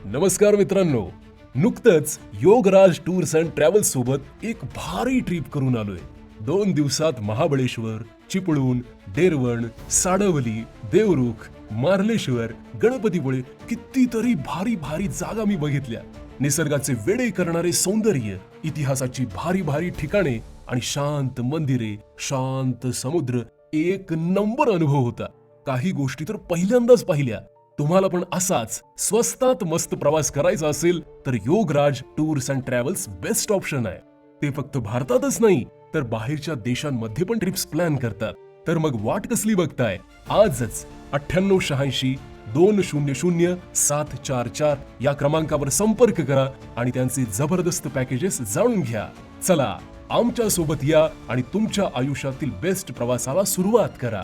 नमस्कार मित्रांनो, नुकतंच योगराज टूर्स अँड ट्रॅव्हल्स सोबत एक भारी ट्रिप करून आलोय. 2 दिवसात महाबळेश्वर, चिपळूण, डेरवण, साडवली, देवरुख, मार्लेश्वर, गणपतीपुळे कितीतरी भारी भारी जागा मी बघितल्या. निसर्गाचे वेडे करणारे सौंदर्य, इतिहासाची भारी भारी ठिकाणे आणि शांत मंदिरे, शांत समुद्र, एक नंबर अनुभव होता. काही गोष्टी तर पहिल्यांदाच पाहिल्या. तुम्हाला पण असाच स्वस्तात मस्त प्रवास करायचा असेल तर Yograj tours and travels best option आहे. ते फक्त भारतातच नाही तर बाहेरच्या देशांमध्ये पण ट्रिप्स प्लॅन करतात. तर मग वाट कसली बघताय? आजच 9886 200 744 या क्रमांकावर संपर्क करा आणि त्यांचे जबरदस्त पॅकेजेस जाणून घ्या. चला आमच्या सोबत या आणि तुमच्या आयुष्यातील बेस्ट प्रवासाला सुरुवात करा.